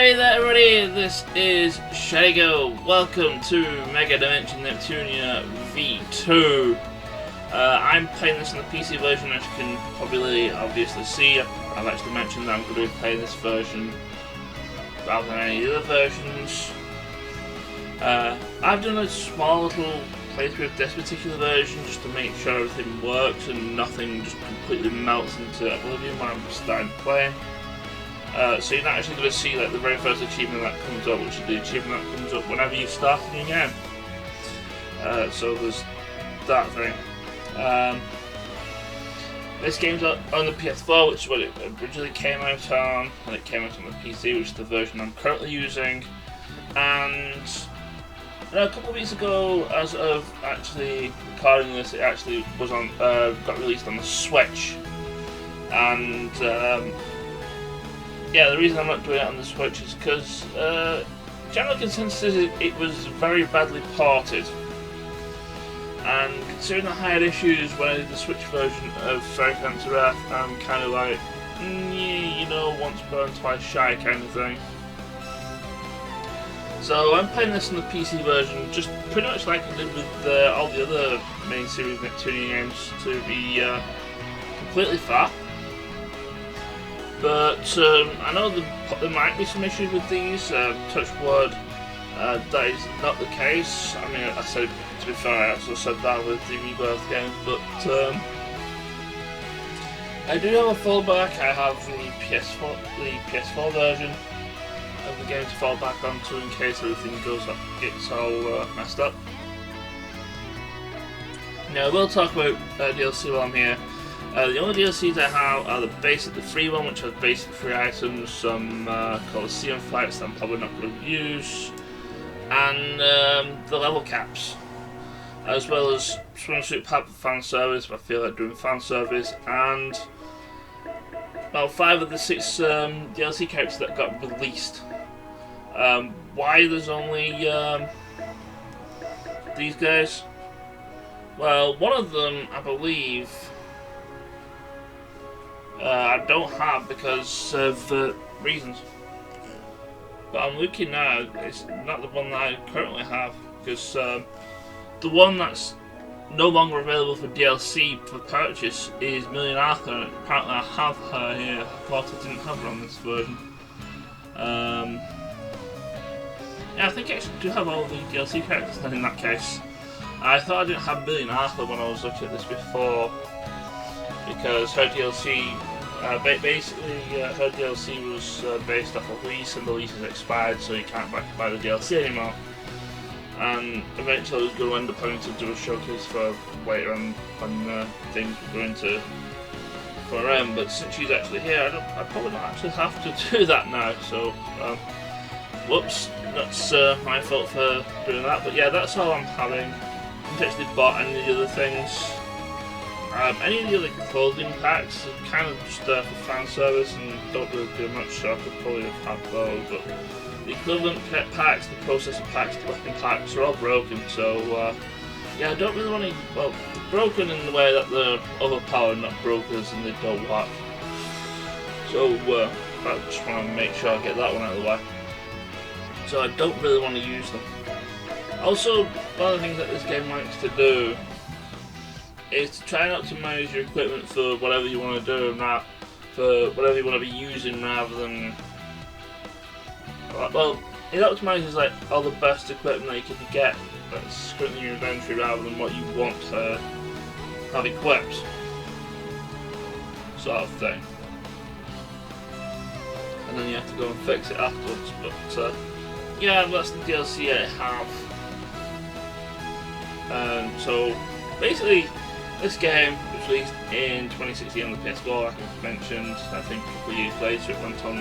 Hey there everybody, this is Shago. Welcome to Megadimension Neptunia V2. I'm playing this in the PC version, as you can probably obviously see. I've actually mentioned that I'm going to be playing this version rather than any other versions. I've done a small little playthrough of this particular version just to make sure everything works and nothing just completely melts into oblivion when I'm starting playing. So you're not actually going to see like the very first achievement that comes up, which is the achievement that comes up whenever you start a new game. So there's that thing. This game's on the PS4, which is what it originally came out on, and it came out on the PC, which is the version I'm currently using. And a couple of weeks ago, as of actually recording this, it actually was on, got released on the Switch, and yeah, the reason I'm not doing it on the Switch is because general consensus is it was very badly ported, and considering I had issues when I did the Switch version of Fairy Fantasy Wrath, I'm kind of like, you know, once burned, twice shy kind of thing. So I'm playing this in the PC version, just pretty much like I did with all the other main series Neptunia games, to be completely fair. But I know there might be some issues with these, touch wood, that is not the case. I mean, I said, to be fair, I also said that with the Rebirth game, but I do have a fallback. I have the PS4 version of the game to fall back onto in case everything gets all messed up. Now, we'll talk about DLC while I'm here. The only DLCs I have are the free one, which has basic free items, some Coliseum fights that I'm probably not going to use, and the level caps, as well as Swimsuit Pack for fan service if I feel like doing fan service, and about 5 of the 6 DLC characters that got released. Why there's only these guys? Well, one of them, I believe, I don't have because of reasons. But I'm looking now, it's not the one that I currently have, because the one that's no longer available for DLC for purchase is Million Arthur, and apparently I have her here. I thought I didn't have her on this version. Yeah, I think I actually do have all the DLC characters then in that case. I thought I didn't have Million Arthur when I was looking at this before, because her DLC, basically her DLC was based off a lease, and the lease has expired, so you can't buy the DLC anymore. And eventually I was going to end up having to do a showcase for later on when things were going to 4M, but since she's actually here, I probably don't actually have to do that now, so whoops, that's my fault for doing that. But yeah, that's all I'm having. I haven't actually bought any of the other things. Any of the other clothing packs are kind of just for fan service and don't really do much, so I could probably have had those. But the equivalent pet packs, the processor packs, the weapon packs are all broken, so yeah, I don't really want to. Well, broken in the way that they're overpowered, not broken as in they don't work. So I just want to make sure I get that one out of the way. So I don't really want to use them. Also, one of the things that this game likes to do is to try and optimize your equipment for whatever you want to do, not for whatever you want to be using, rather than, well, it optimizes like all the best equipment that you can get that's currently in your inventory, rather than what you want to have equipped, sort of thing. And then you have to go and fix it afterwards. But yeah, that's the DLC I have. So basically, this game was released in 2016 on the PS4, like I mentioned. I think a couple of years later it went on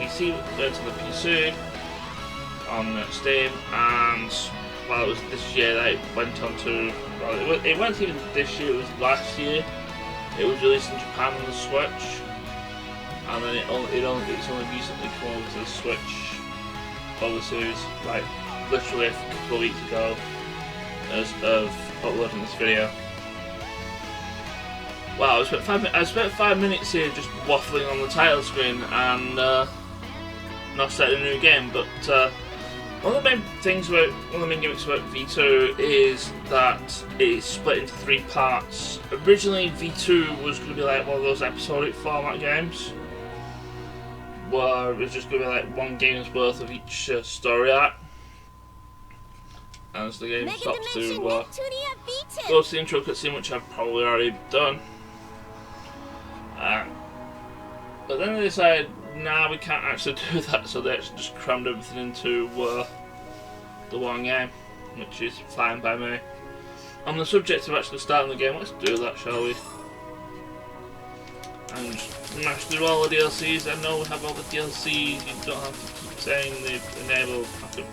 PC, on Steam, and well, it was this year that it went on to. Well, it wasn't even this year; it was last year. It was released in Japan on the Switch, and then it's only recently come over to the Switch for the series, like literally a couple of weeks ago, as of uploading this video. Wow, I spent 5 minutes here just waffling on the title screen, and not starting a new game. But one of the main gimmicks about V2 is that it's split into 3 parts. Originally, V2 was going to be like one of those episodic format games, where it was just going to be like 1 game's worth of each story arc. As the game stops to go to the intro cutscene, which I've probably already done. But then they decided, nah, we can't actually do that, so they actually just crammed everything into the 1 game, which is fine by me. On the subject of actually starting the game, let's do that, shall we? And smash through all the DLCs. I know we have all the DLCs, you don't have to keep saying they've enabled. I could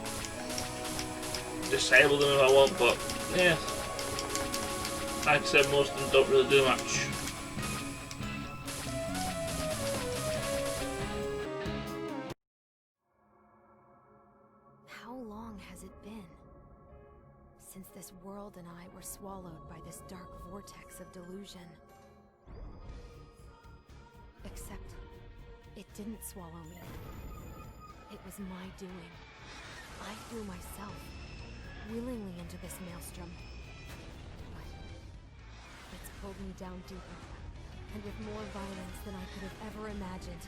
disable them if I want, but yeah, like I said, most of them don't really do much. How long has it been since this world and I were swallowed by this dark vortex of delusion? Except, it didn't swallow me. It was my doing. I threw myself willingly into this maelstrom. But it's pulled me down deeper, and with more violence than I could have ever imagined.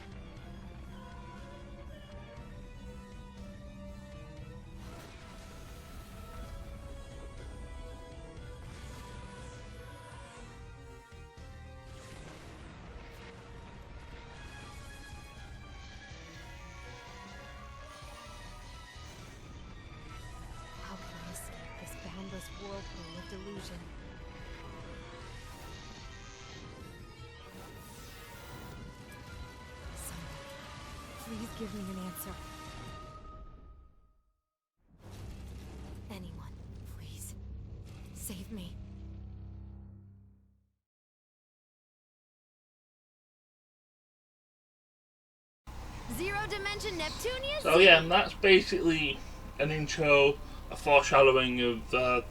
Boundless whirlpool of delusion. Someone, please give me an answer. Anyone, please, save me. Zero Dimension Neptunia. So yeah, and that's basically an intro, a foreshadowing of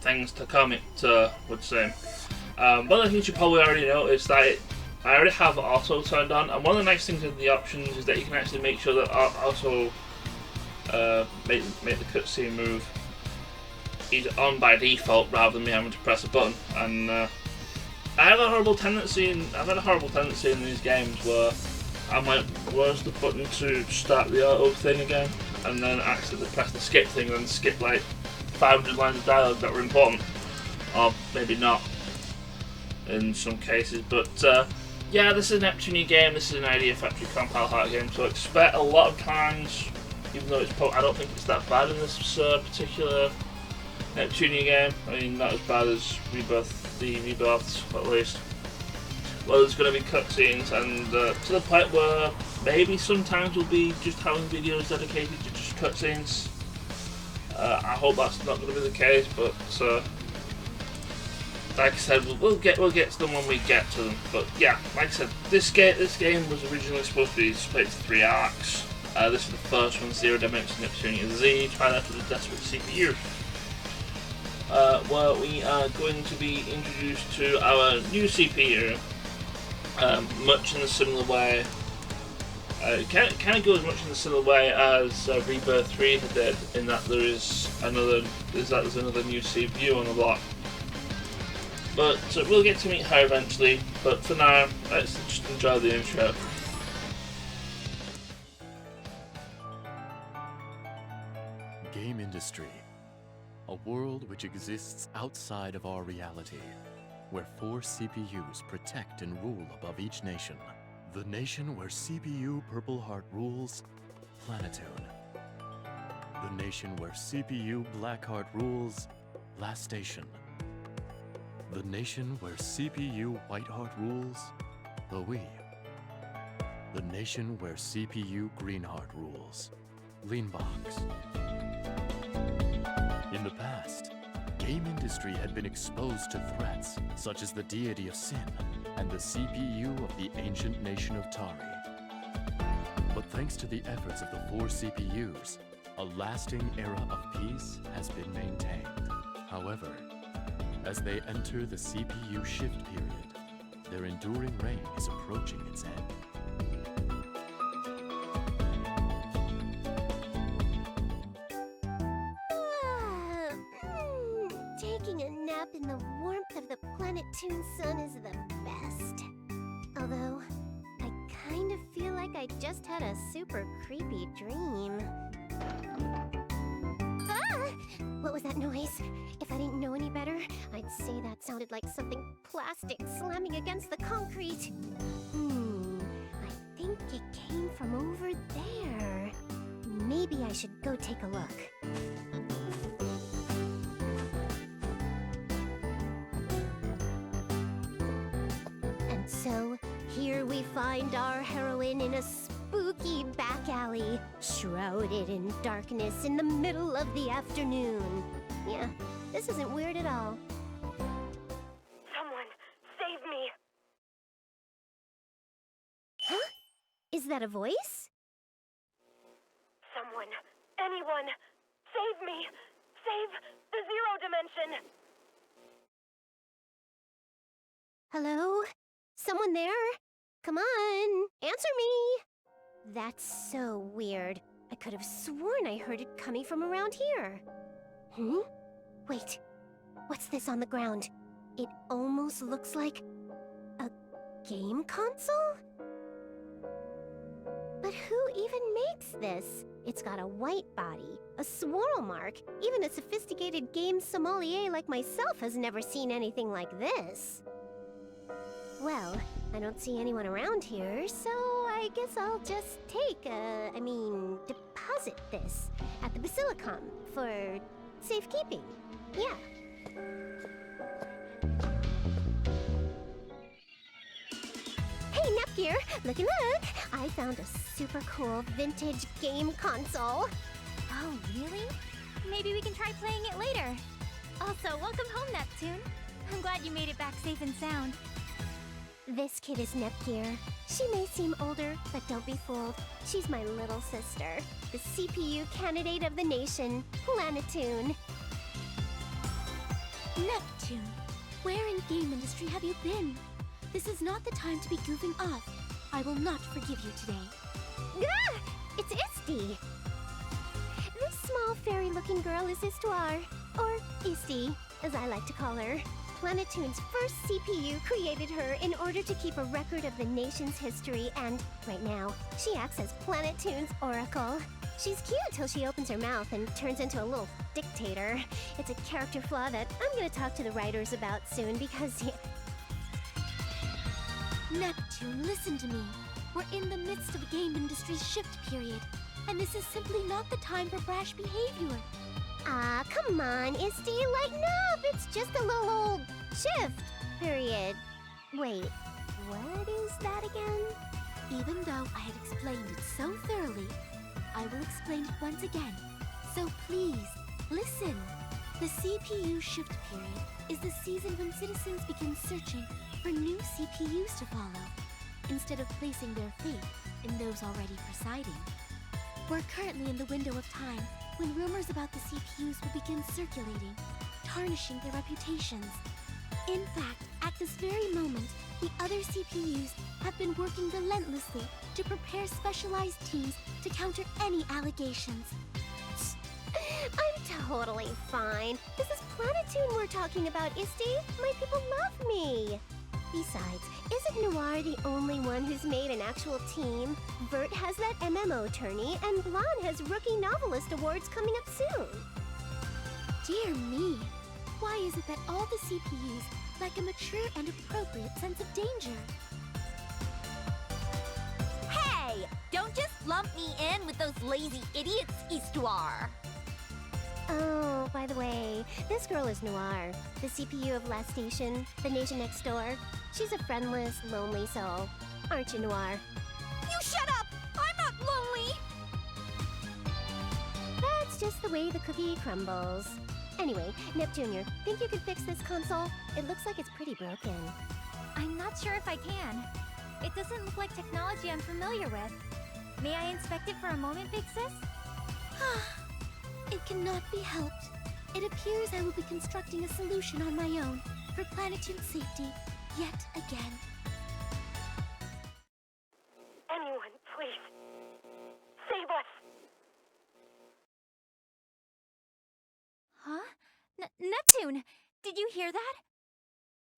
things to come, it would say. One of the things you probably already noticed that I already have auto turned on, and one of the nice things in the options is that you can actually make sure that auto make the cutscene move is on by default rather than me having to press a button. And I've had a horrible tendency in these games where I'm like, where's the button to start the auto thing again? And then accidentally press the skip thing and skip like 500 lines of dialogue that were important. Or maybe not in some cases. But yeah, this is a Neptunia game, this is an Idea Factory Compile Heart game, so expect a lot of times, even though I don't think it's that bad in this particular Neptunia game. I mean, not as bad as the Rebirths at least. Well, there's going to be cutscenes, and to the point where maybe sometimes we'll be just having videos dedicated to just cutscenes. I hope that's not going to be the case, but like I said, we'll get to them when we get to them. But yeah, like I said, this game was originally supposed to be split into 3 arcs. This is the first one, Zero Dimension Neptunia Z, trying out for the Desperate CPU. Where we are going to be introduced to our new CPU. Much in a similar way, kind of goes much in a similar way as Rebirth 3 did, in that there's another new CPU on the block. But we'll get to meet her eventually. But for now, let's just enjoy the intro. Game industry, a world which exists outside of our reality, where 4 CPUs protect and rule above each nation. The nation where CPU Purple Heart rules, Planetoon. The nation where CPU Blackheart rules, Last Station. The nation where CPU Whiteheart rules, the Wii. The nation where CPU Greenheart rules, Leanbox. In the past, game industry had been exposed to threats such as the deity of sin and the CPU of the ancient nation of Tari. But thanks to the efforts of the 4 CPUs, a lasting era of peace has been maintained. However, as they enter the CPU shift period, their enduring reign is approaching its end. taking a nap in the warmth of the Planet Toon sun is the best. Although, I kind of feel like I just had a super creepy dream. Ah! What was that noise? If I didn't know any better, I'd say that sounded like something plastic slamming against the concrete. I think it came from over there. Maybe I should go take a look. And so, here we find our heroine in a spooky back alley, shrouded in darkness in the middle of the afternoon. Yeah, this isn't weird at all. Someone, save me! Huh? Is that a voice? Someone, anyone, save me! Save the Zero Dimension! Hello? Someone there? Come on, answer me! That's so weird. I could have sworn I heard it coming from around here. Wait, what's this on the ground? It almost looks like a game console? But who even makes this? It's got a white body, a swirl mark. Even a sophisticated game sommelier like myself has never seen anything like this. Well, I don't see anyone around here, so I guess I'll just deposit this at the Basilicom for safekeeping. Yeah. Hey, Nepgear, look! I found a super cool vintage game console. Oh, really? Maybe we can try playing it later. Also, welcome home, Neptune. I'm glad you made it back safe and sound. This kid is Nepgear. She may seem older, but don't be fooled. She's my little sister, the CPU candidate of the nation, Planetoon. Neptune, where in game industry have you been? This is not the time to be goofing off. I will not forgive you today. Ah! It's Isti! This small fairy-looking girl is Histoire, or Isti, as I like to call her. Planetoon's first CPU created her in order to keep a record of the nation's history, and right now, she acts as Planetoon's oracle. She's cute till she opens her mouth and turns into a little dictator. It's a character flaw that I'm gonna talk to the writers about soon because... Neptune, listen to me. We're in the midst of a game industry's shift period, and this is simply not the time for brash behavior. Ah, come on, Isti, lighten up! It's just a little old shift period. Wait, what is that again? Even though I had explained it so thoroughly, I will explain it once again. So please, listen. The CPU shift period is the season when citizens begin searching for new CPUs to follow, instead of placing their faith in those already presiding. We're currently in the window of time when rumors about the CPUs will begin circulating, tarnishing their reputations. In fact, at this very moment, the other CPUs have been working relentlessly to prepare specialized teams to counter any allegations. I'm totally fine. This is Planetoon we're talking about, Isti. My people love me. Besides, isn't Noir the only one who's made an actual team? Vert has that MMO tourney, and Blonde has Rookie Novelist Awards coming up soon. Dear me, why is it that all the CPUs lack a mature and appropriate sense of danger? Hey! Don't just lump me in with those lazy idiots, Histoire! Oh, by the way, this girl is Noir, the CPU of Last Station, the nation next door. She's a friendless, lonely soul. Aren't you, Noir? You shut up! I'm not lonely! That's just the way the cookie crumbles. Anyway, Neptunia, think you could fix this console? It looks like it's pretty broken. I'm not sure if I can. It doesn't look like technology I'm familiar with. May I inspect it for a moment, Big Sis? It cannot be helped. It appears I will be constructing a solution on my own for Planetoon's safety yet again. Anyone, please. Save us! Huh? Neptune! Did you hear that?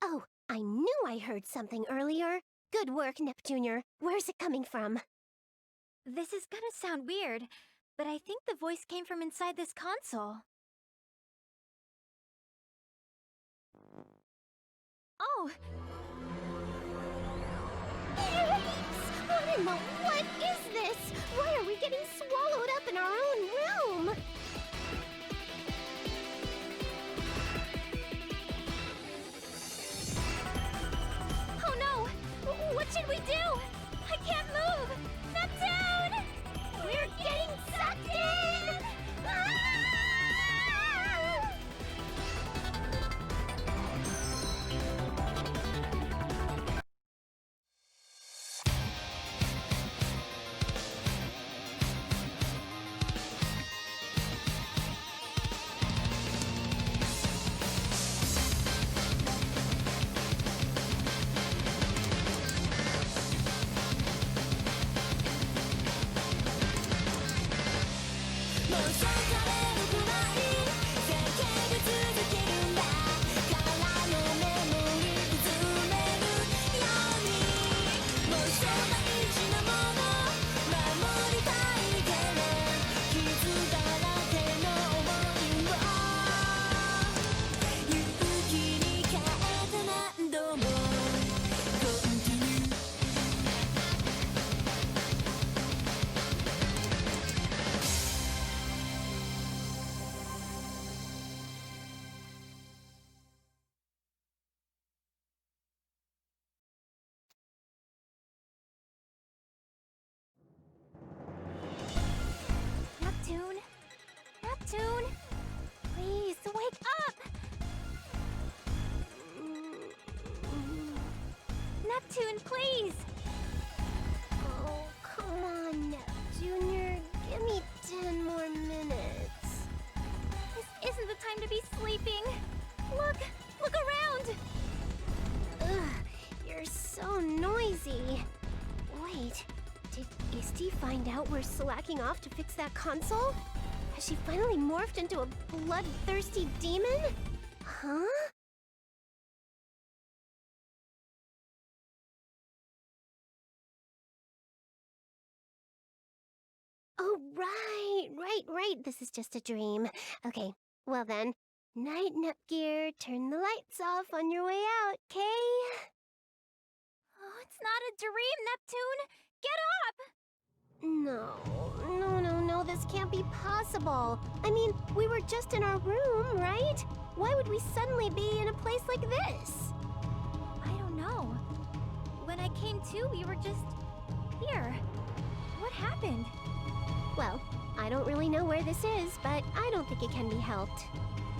Oh, I knew I heard something earlier. Good work, Neptunia. Where's it coming from? This is gonna sound weird, but I think the voice came from inside this console. Oh! What is this? Why are we getting swallowed up in our own room? Oh no! What should we do? I can't move! Neptune! We're getting sucked in! Ah! Neptune? Neptune? Please, wake up! Neptune, please! Oh, come on, Neptunia. Give me 10 more minutes. This isn't the time to be sleeping. Look around! Ugh, you're so noisy. Wait, did Isti find out we're slacking off to fix that console? Has she finally morphed into a bloodthirsty demon? Huh? Oh, right. This is just a dream. Okay, well then. Night, Nepgear. Turn the lights off on your way out, okay? Oh, it's not a dream, Neptune! Get up! No, this can't be possible. I mean, we were just in our room, right? Why would we suddenly be in a place like this? I don't know. When I came to, we were just here. What happened? Well, I don't really know where this is, but I don't think it can be helped.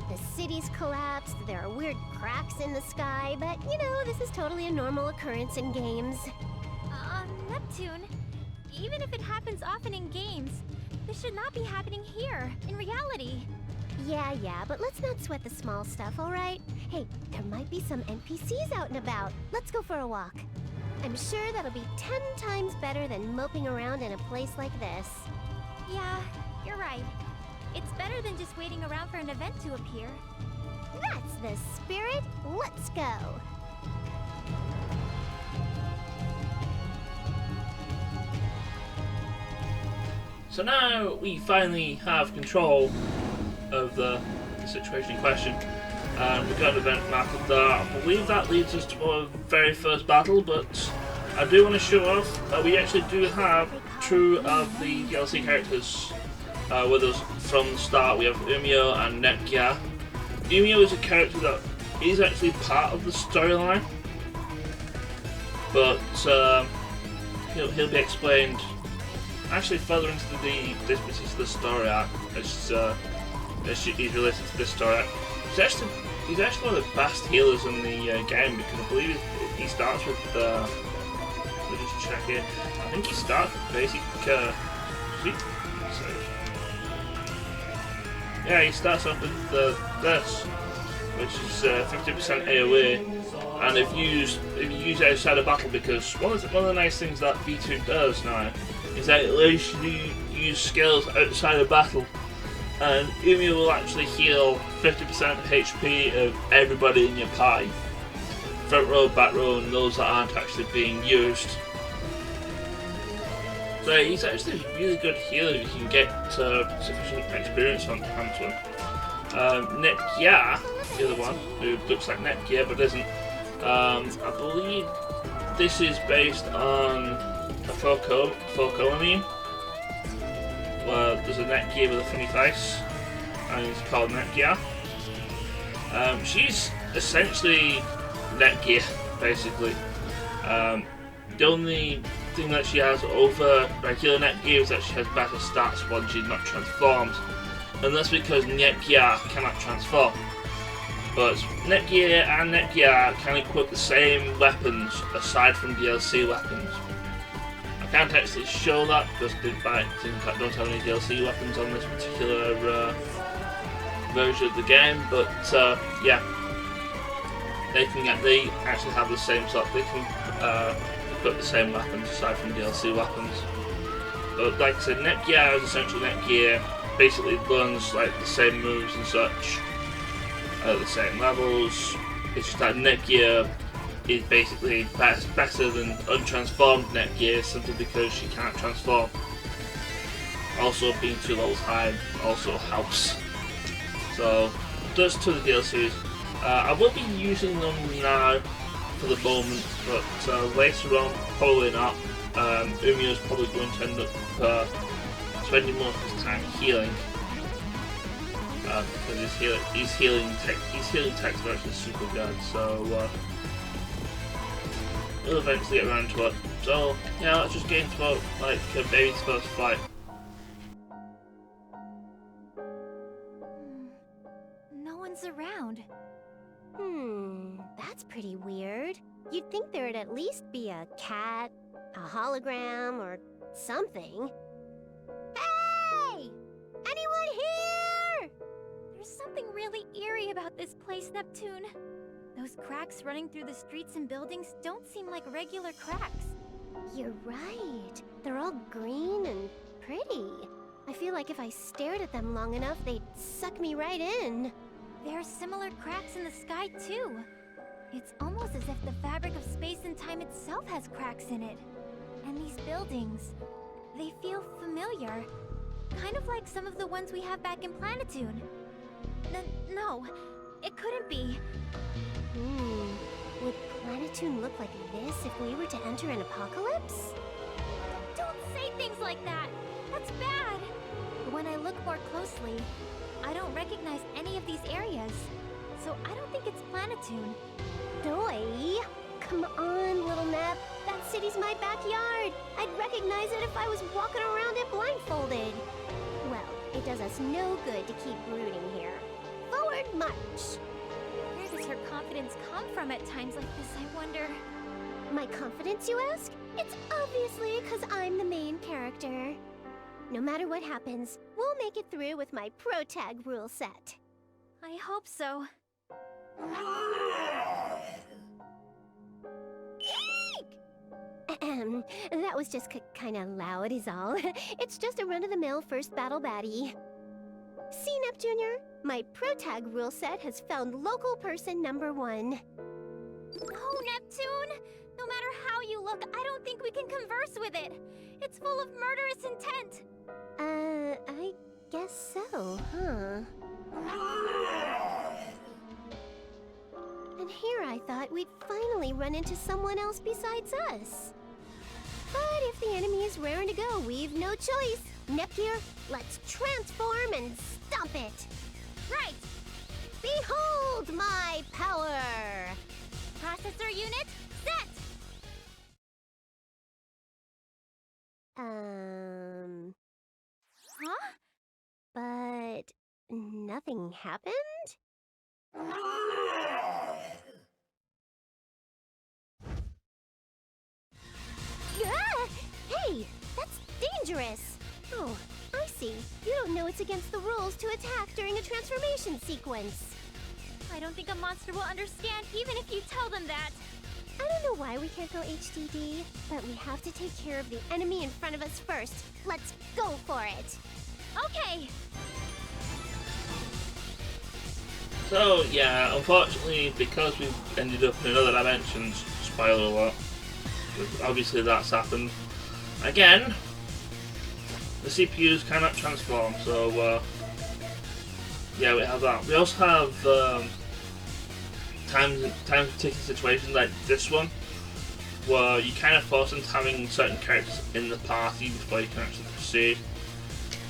The city's collapsed, there are weird cracks in the sky, but you know, this is totally a normal occurrence in games. Neptune, even if it happens often in games, this should not be happening here, in reality. Yeah, but let's not sweat the small stuff, alright? Hey, there might be some NPCs out and about. Let's go for a walk. I'm sure that'll be 10 times better than moping around in a place like this. Yeah, you're right. It's better than just waiting around for an event to appear. That's the spirit. Let's go. So now we finally have control of the situation in question. We've got an event marked there. I believe that leads us to our very first battle, but I do want to show off that we actually do have two of the DLC characters with us from the start. We have Umio and Nepgear. Umio is a character that is actually part of the storyline, but he'll be explained actually further into this particular story arc as he's related to this story arc. He's actually one of the best healers in the game, because I believe he starts with let me just check here. I think he starts with basic yeah, he starts off with this, which is 50% AoE, and if you use it outside of battle, because one of the nice things that V2 does now is that it allows you to use skills outside of battle, and Umi will actually heal 50% of HP of everybody in your party. Front row, back row, and those that aren't actually being used. So he's actually a really good healer if you can get sufficient experience onto him. Netgear, the other one, who looks like Netgear but isn't. I believe this is based on a Focolini, where there's a Netgear with a funny face, and it's called Netgear. She's essentially Netgear, basically. The only thing that she has over regular Netgear is that she has better stats when she's not transformed, and that's because Netgear cannot transform. But Netgear and Netgear can equip the same weapons aside from DLC weapons. I can't actually show that because I don't have any DLC weapons on this particular version of the game, but yeah, they actually have the same sort. They can equip the same weapons aside from DLC weapons. But like I said, Netgear is essentially Netgear. Basically learns like the same moves and such at the same levels. It's just that Netgear is basically better than untransformed Netgear simply because she can't transform. Also, being 2 levels high also helps. So, those two of the DLCs. I will be using them now for the moment, but later on, probably not. Umio is probably going to end up spending most of his time healing. Because his healing text version is super good, so we'll eventually get around to it. So yeah, let's just get into it like baby's first fight. No one's around. That's pretty weird. You'd think there'd at least be a cat, a hologram, or something. Hey! Anyone here? There's something really eerie about this place, Neptune. Those cracks running through the streets and buildings don't seem like regular cracks. You're right. They're all green and pretty. I feel like if I stared at them long enough, they'd suck me right in. There are similar cracks in the sky, too. It's almost as if the fabric of space and time itself has cracks in it. And these buildings, they feel familiar. Kind of like some of the ones we have back in Planetoon. No, it couldn't be. Would Planetoon look like this if we were to enter an apocalypse? Don't say things like that! That's bad! When I look more closely, I don't recognize any of these areas. So I don't think it's Planetoon. Doi! Come on, little Nep. That city's my backyard. I'd recognize it if I was walking around it blindfolded. Well, it does us no good to keep brooding here. Forward march! Where does her confidence come from at times like this, I wonder? My confidence, you ask? It's obviously because I'm the main character. No matter what happens, we'll make it through with my pro tag rule set. I hope so. That was just kinda loud is all. It's just a run-of-the-mill first battle baddie. See, Nep Jr.? My pro tag rule set has found local person number 1. No, Neptune! No matter how you look, I don't think we can converse with it. It's full of murderous intent. I guess so, huh? And here I thought we'd finally run into someone else besides us. But if the enemy is raring to go, we've no choice. Nepgear, let's transform and stomp it! Right! Behold my power! Processor unit, set! Huh? But nothing happened? Hey, that's dangerous! Oh, I see. You don't know it's against the rules to attack during a transformation sequence. I don't think a monster will understand even if you tell them that. I don't know why we can't go HDD, but we have to take care of the enemy in front of us first. Let's go for it! Okay! So yeah, unfortunately, because we've ended up in another dimension, spoiler alert, because obviously that's happened, again, the CPUs cannot transform, so yeah, we have that. We also have time particular situations like this one, where you kind of force into having certain characters in the party before you can actually proceed,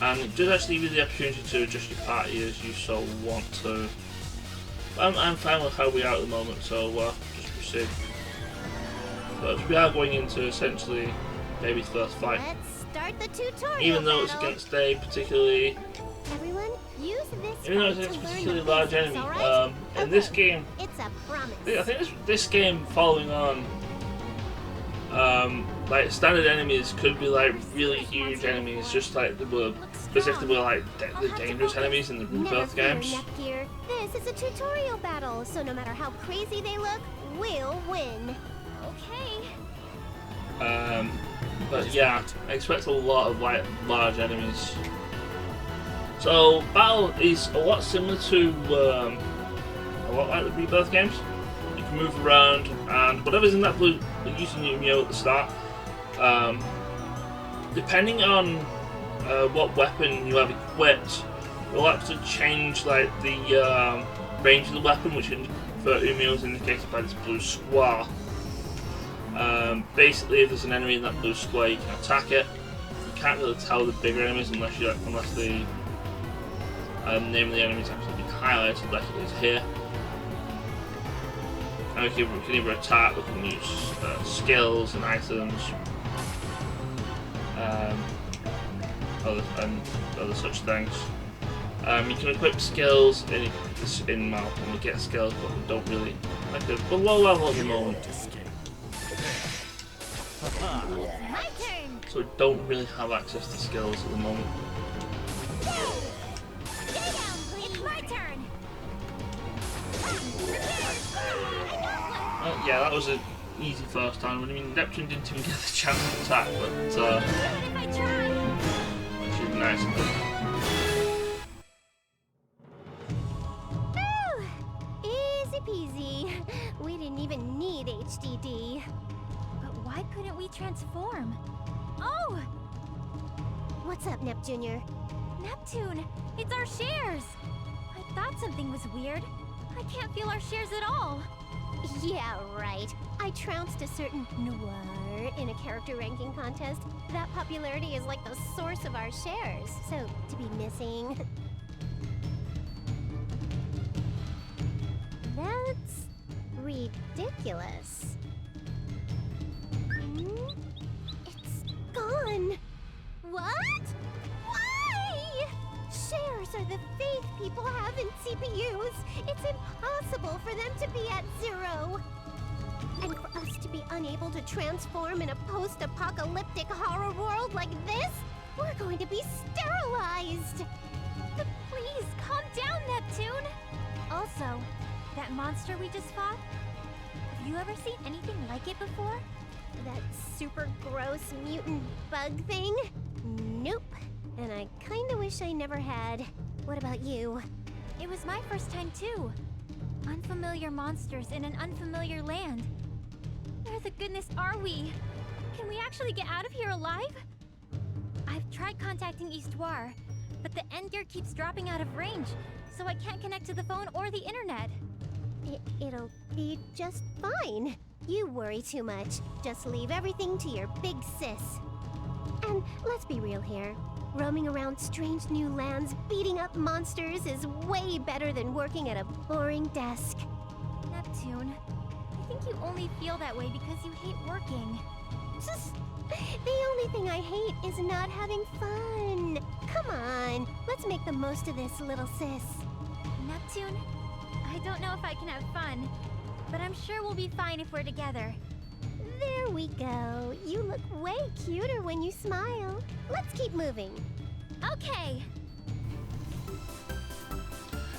and it does actually give you the opportunity to adjust your party as you so want to. I'm fine with how we are at the moment, so just proceed. But we are going into essentially Baby's first fight. Let's start the tutorial. Even though it's against a particularly large enemy. Right? In this game, it's a promise. I think this game following on, like standard enemies could be like really huge enemies, just like they were, as if they were like the dangerous enemies in the Rebirth games. This is a tutorial battle, so no matter how crazy they look, we'll win. Okay. But yeah, I expect a lot of like large enemies. So battle is a lot similar to a lot like the Rebirth games. You can move around, and whatever's in that blue, using Numio at the start. Depending on what weapon you have equipped, will actually change like the range of the weapon, which for Umio is indicated by this blue square. Basically, if there's an enemy in that blue square, you can attack it. You can't really tell the bigger enemies unless the name of the enemy is actually been highlighted like it is here. And we can either attack, we can use skills and items, and other such things. You can equip skills in map, and we get skills, but we don't really like the low level at the moment. My turn. So we don't really have access to skills at the moment. Stay down, please. It's my turn. Yeah, that was an easy first time. I mean, Neptune didn't even get the chance to attack, but If I try. which is nice. Easy peasy. We didn't even need HDD. But why couldn't we transform? Oh! What's up, Nep Jr.? Neptune! It's our shares! I thought something was weird. I can't feel our shares at all. Yeah, right. I trounced a certain noir in a character ranking contest. That popularity is like the source of our shares, so to be missing... That's ridiculous. It's gone. What? Why? Shares are the faith people have in CPUs. It's impossible for them to be at zero. And for us to be unable to transform in a post-apocalyptic horror world like this, we're going to be sterilized. But please, calm down, Neptune! Also, that monster we just fought? Have you ever seen anything like it before? That super gross mutant bug thing? Nope. And I kinda wish I never had. What about you? It was my first time too. Unfamiliar monsters in an unfamiliar land. Where the goodness are we? Can we actually get out of here alive? I've tried contacting Histoire, but the end gear keeps dropping out of range, so I can't connect to the phone or the internet. It'll be just fine. You worry too much. Just leave everything to your big sis. And let's be real here. Roaming around strange new lands, beating up monsters is way better than working at a boring desk. Neptune, I think you only feel that way because you hate working. The only thing I hate is not having fun. Come on, let's make the most of this, little sis. Neptune, I don't know if I can have fun, but I'm sure we'll be fine if we're together. There we go. You look way cuter when you smile. Let's keep moving. Okay.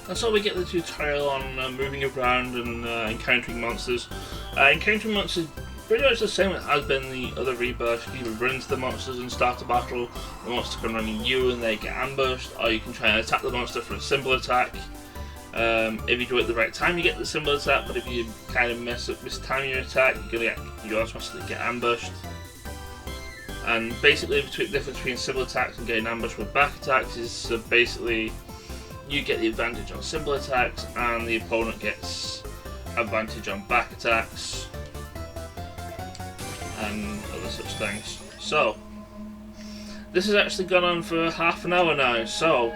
And so we get the tutorial on moving around and encountering monsters. Encountering monsters pretty much the same as it has been the other Rebirth. You can run into the monsters and start a battle. The monster can run at you and they get ambushed, or you can try and attack the monster for a simple attack. If you do it at the right time, you get the symbol attack, but if you kind of mistime your attack, you automatically get ambushed. And basically, the difference between symbol attacks and getting ambushed with back attacks is basically you get the advantage on symbol attacks, and the opponent gets advantage on back attacks and other such things. So, this has actually gone on for half an hour now, so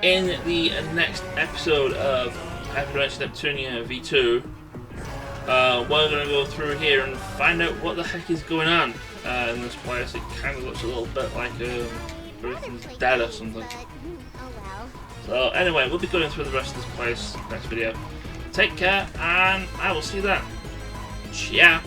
in the next episode of Hyperdimension Neptunia V2, we're going to go through here and find out what the heck is going on in this place. It kind of looks a little bit like everything's dead or something. So anyway, we'll be going through the rest of this place next video. Take care, and I will see you then. Ciao!